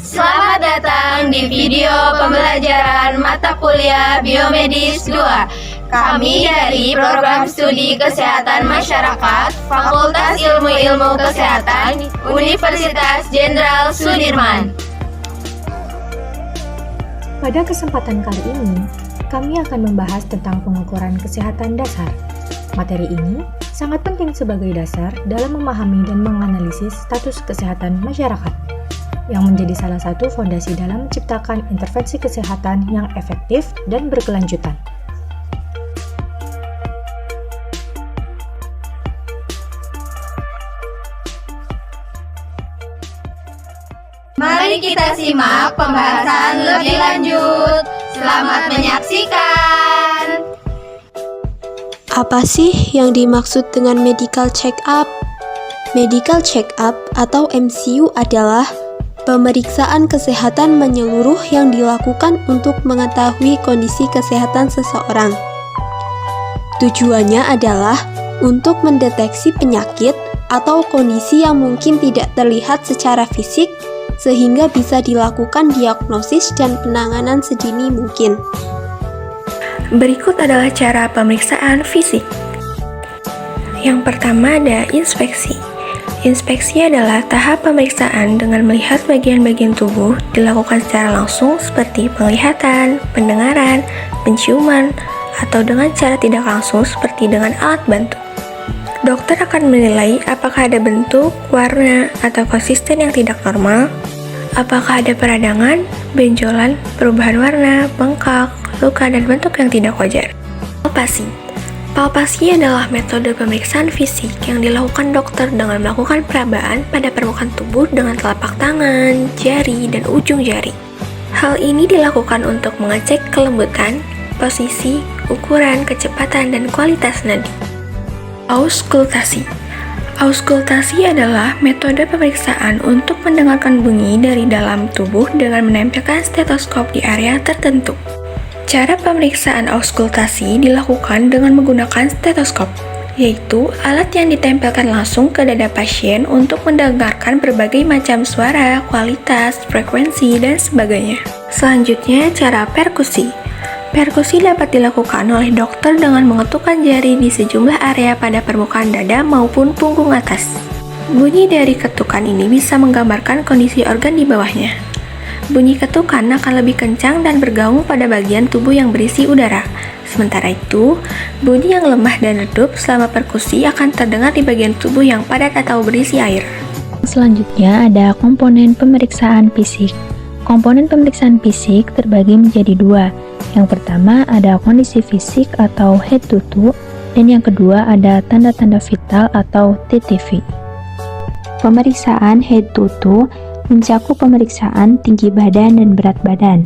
Selamat datang di video pembelajaran mata kuliah Biomedis 2. Kami dari Program Studi Kesehatan Masyarakat, Fakultas Ilmu Kesehatan, Universitas Jenderal Sudirman. Pada kesempatan kali ini, kami akan membahas tentang pengukuran kesehatan dasar. Materi ini sangat penting sebagai dasar dalam memahami dan menganalisis status kesehatan masyarakat, yang menjadi salah satu fondasi dalam menciptakan intervensi kesehatan yang efektif dan berkelanjutan. Mari kita simak pembahasan lebih lanjut. Selamat menyaksikan. Apa sih yang dimaksud dengan medical check-up? Medical check-up atau MCU adalah pemeriksaan kesehatan menyeluruh yang dilakukan untuk mengetahui kondisi kesehatan seseorang. Tujuannya adalah untuk mendeteksi penyakit atau kondisi yang mungkin tidak terlihat secara fisik, sehingga bisa dilakukan diagnosis dan penanganan sedini mungkin. Berikut adalah cara pemeriksaan fisik. Yang pertama ada inspeksi. Inspeksi adalah tahap pemeriksaan dengan melihat bagian-bagian tubuh dilakukan secara langsung seperti penglihatan, pendengaran, penciuman, atau dengan cara tidak langsung seperti dengan alat bantu. Dokter akan menilai apakah ada bentuk, warna, atau konsisten yang tidak normal, apakah ada peradangan, benjolan, perubahan warna, bengkak, luka, dan bentuk yang tidak wajar. Palpasi. Palpasi adalah metode pemeriksaan fisik yang dilakukan dokter dengan melakukan perabaan pada permukaan tubuh dengan telapak tangan, jari, dan ujung jari. Hal ini dilakukan untuk mengecek kelembutan, posisi, ukuran, kecepatan, dan kualitas nadi. Auskultasi. Auskultasi adalah metode pemeriksaan untuk mendengarkan bunyi dari dalam tubuh dengan menempelkan stetoskop di area tertentu. Cara pemeriksaan auskultasi dilakukan dengan menggunakan stetoskop, yaitu alat yang ditempelkan langsung ke dada pasien untuk mendengarkan berbagai macam suara, kualitas, frekuensi, dan sebagainya. Selanjutnya, cara perkusi. Perkusi dapat dilakukan oleh dokter dengan mengetukkan jari di sejumlah area pada permukaan dada maupun punggung atas. Bunyi dari ketukan ini bisa menggambarkan kondisi organ di bawahnya. Bunyi ketukan akan lebih kencang dan bergaung pada bagian tubuh yang berisi udara. Sementara itu, bunyi yang lemah dan redup selama perkusi akan terdengar di bagian tubuh yang padat atau berisi air. Selanjutnya ada komponen pemeriksaan fisik. Komponen pemeriksaan fisik terbagi menjadi dua. Yang pertama ada kondisi fisik atau head to toe, dan yang kedua ada tanda-tanda vital atau TTV. Pemeriksaan head to toe mencakup pemeriksaan tinggi badan dan berat badan.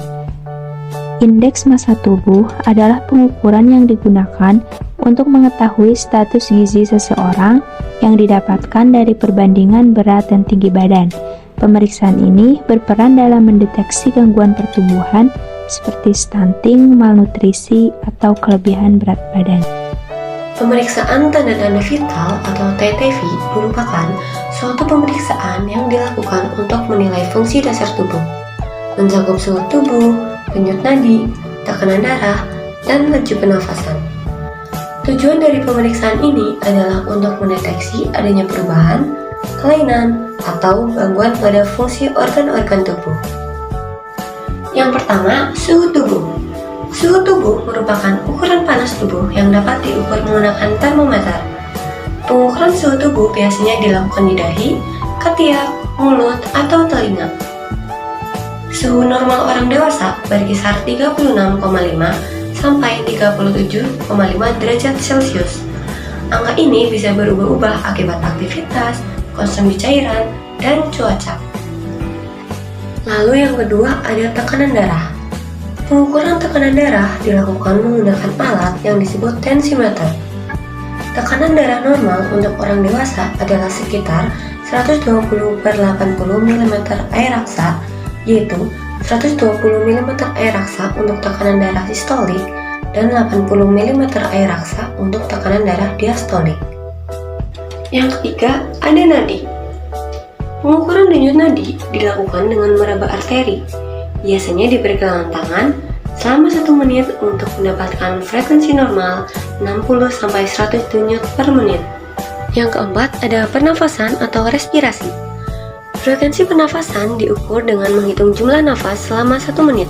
Indeks massa tubuh adalah pengukuran yang digunakan untuk mengetahui status gizi seseorang yang didapatkan dari perbandingan berat dan tinggi badan. Pemeriksaan ini berperan dalam mendeteksi gangguan pertumbuhan seperti stunting, malnutrisi, atau kelebihan berat badan. Pemeriksaan tanda-tanda vital atau TTV merupakan suatu pemeriksaan yang dilakukan untuk menilai fungsi dasar tubuh, mencakup suhu tubuh, denyut nadi, tekanan darah, dan laju pernafasan. Tujuan dari pemeriksaan ini adalah untuk mendeteksi adanya perubahan, kelainan, atau gangguan pada fungsi organ-organ tubuh. Yang pertama, suhu tubuh. Suhu tubuh merupakan ukuran panas tubuh yang dapat diukur menggunakan termometer. Pengukuran suhu tubuh biasanya dilakukan di dahi, ketiak, mulut, atau telinga. Suhu normal orang dewasa berkisar 36,5 sampai 37,5 derajat Celcius. Angka ini bisa berubah-ubah akibat aktivitas, konsumsi cairan, dan cuaca. Lalu yang kedua ada tekanan darah. Pengukuran tekanan darah dilakukan menggunakan alat yang disebut tensimeter. Tekanan darah normal untuk orang dewasa adalah sekitar 120/80 mm air raksa, yaitu 120 mm air raksa untuk tekanan darah sistolik dan 80 mm air raksa untuk tekanan darah diastolik. Yang ketiga, ada nadi. Pengukuran denyut nadi dilakukan dengan meraba arteri. Biasanya diberi pegangan tangan selama 1 menit untuk mendapatkan frekuensi normal 60-100 denyut per menit. Yang keempat ada pernafasan atau respirasi. Frekuensi pernafasan diukur dengan menghitung jumlah nafas selama 1 menit,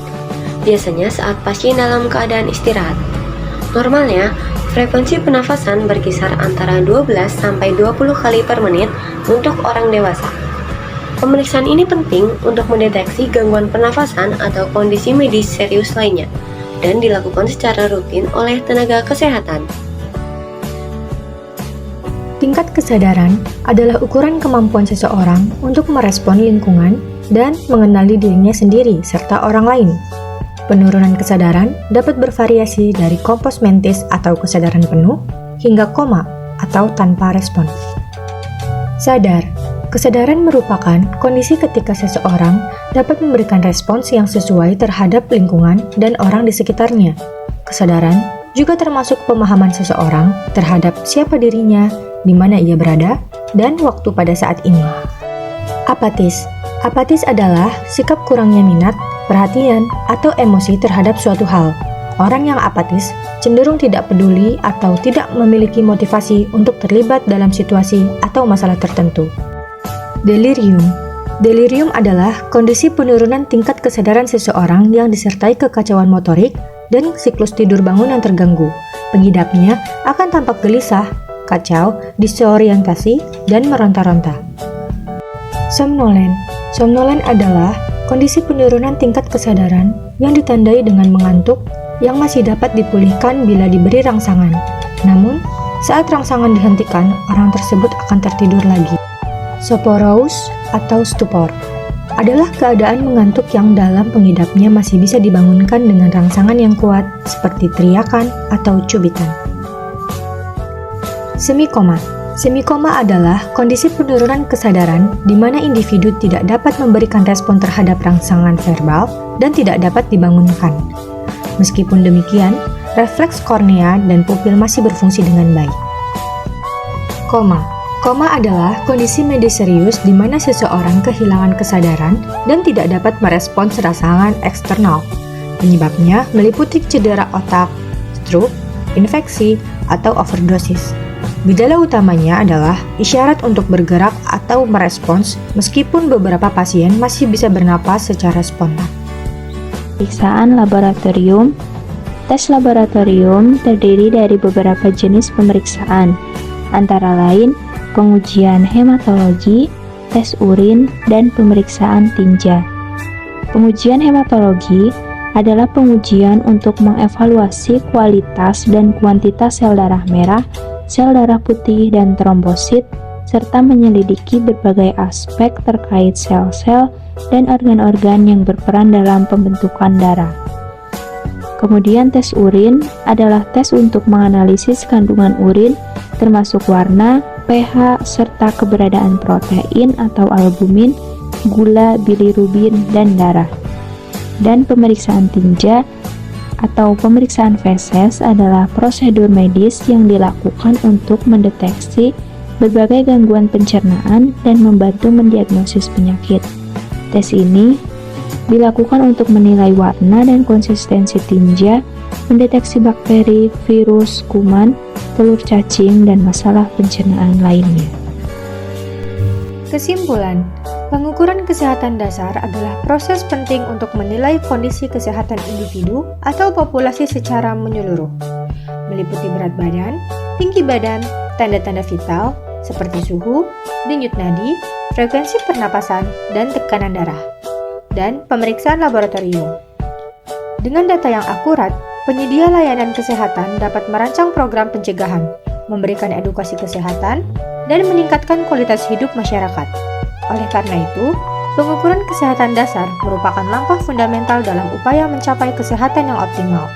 biasanya saat pasien dalam keadaan istirahat. Normalnya, frekuensi pernafasan berkisar antara 12-20 kali per menit untuk orang dewasa. Pemeriksaan ini penting untuk mendeteksi gangguan pernafasan atau kondisi medis serius lainnya dan dilakukan secara rutin oleh tenaga kesehatan. Tingkat kesadaran adalah ukuran kemampuan seseorang untuk merespon lingkungan dan mengenali dirinya sendiri serta orang lain. Penurunan kesadaran dapat bervariasi dari kompos mentis atau kesadaran penuh hingga koma atau tanpa respon. Sadar. Kesadaran merupakan kondisi ketika seseorang dapat memberikan respons yang sesuai terhadap lingkungan dan orang di sekitarnya. Kesadaran juga termasuk pemahaman seseorang terhadap siapa dirinya, di mana ia berada, dan waktu pada saat ini. Apatis. Apatis adalah sikap kurangnya minat, perhatian, atau emosi terhadap suatu hal. Orang yang apatis cenderung tidak peduli atau tidak memiliki motivasi untuk terlibat dalam situasi atau masalah tertentu. Delirium. Delirium adalah kondisi penurunan tingkat kesadaran seseorang yang disertai kekacauan motorik dan siklus tidur bangun yang terganggu. Pengidapnya akan tampak gelisah, kacau, disorientasi, dan meronta-ronta. Somnolen. Somnolen adalah kondisi penurunan tingkat kesadaran yang ditandai dengan mengantuk yang masih dapat dipulihkan bila diberi rangsangan. Namun, saat rangsangan dihentikan, orang tersebut akan tertidur lagi. Soporous atau stupor adalah keadaan mengantuk yang dalam pengidapnya masih bisa dibangunkan dengan rangsangan yang kuat seperti teriakan atau cubitan. Semikoma. Semikoma adalah kondisi penurunan kesadaran di mana individu tidak dapat memberikan respon terhadap rangsangan verbal dan tidak dapat dibangunkan. Meskipun demikian, refleks kornea dan pupil masih berfungsi dengan baik. Koma. Koma adalah kondisi medis serius di mana seseorang kehilangan kesadaran dan tidak dapat merespons rangsangan eksternal. Penyebabnya meliputi cedera otak, stroke, infeksi, atau overdosis. Gejala utamanya adalah isyarat untuk bergerak atau merespons, meskipun beberapa pasien masih bisa bernapas secara spontan. Pemeriksaan laboratorium. Tes laboratorium terdiri dari beberapa jenis pemeriksaan, antara lain pengujian hematologi, tes urin, dan pemeriksaan tinja. Pengujian hematologi adalah pengujian untuk mengevaluasi kualitas dan kuantitas sel darah merah, sel darah putih, dan trombosit, serta menyelidiki berbagai aspek terkait sel-sel dan organ-organ yang berperan dalam pembentukan darah. Kemudian tes urin adalah tes untuk menganalisis kandungan urin, termasuk warna, pH, serta keberadaan protein atau albumin, gula, bilirubin, dan darah. Dan pemeriksaan tinja atau pemeriksaan feses adalah prosedur medis yang dilakukan untuk mendeteksi berbagai gangguan pencernaan dan membantu mendiagnosis penyakit. Tes ini dilakukan untuk menilai warna dan konsistensi tinja, mendeteksi bakteri, virus, kuman, telur cacing, dan masalah pencernaan lainnya. Kesimpulan, pengukuran kesehatan dasar adalah proses penting untuk menilai kondisi kesehatan individu atau populasi secara menyeluruh, meliputi berat badan, tinggi badan, tanda-tanda vital seperti suhu, denyut nadi, frekuensi pernapasan, dan tekanan darah, dan pemeriksaan laboratorium. Dengan data yang akurat, penyedia layanan kesehatan dapat merancang program pencegahan, memberikan edukasi kesehatan, dan meningkatkan kualitas hidup masyarakat. Oleh karena itu, pengukuran kesehatan dasar merupakan langkah fundamental dalam upaya mencapai kesehatan yang optimal.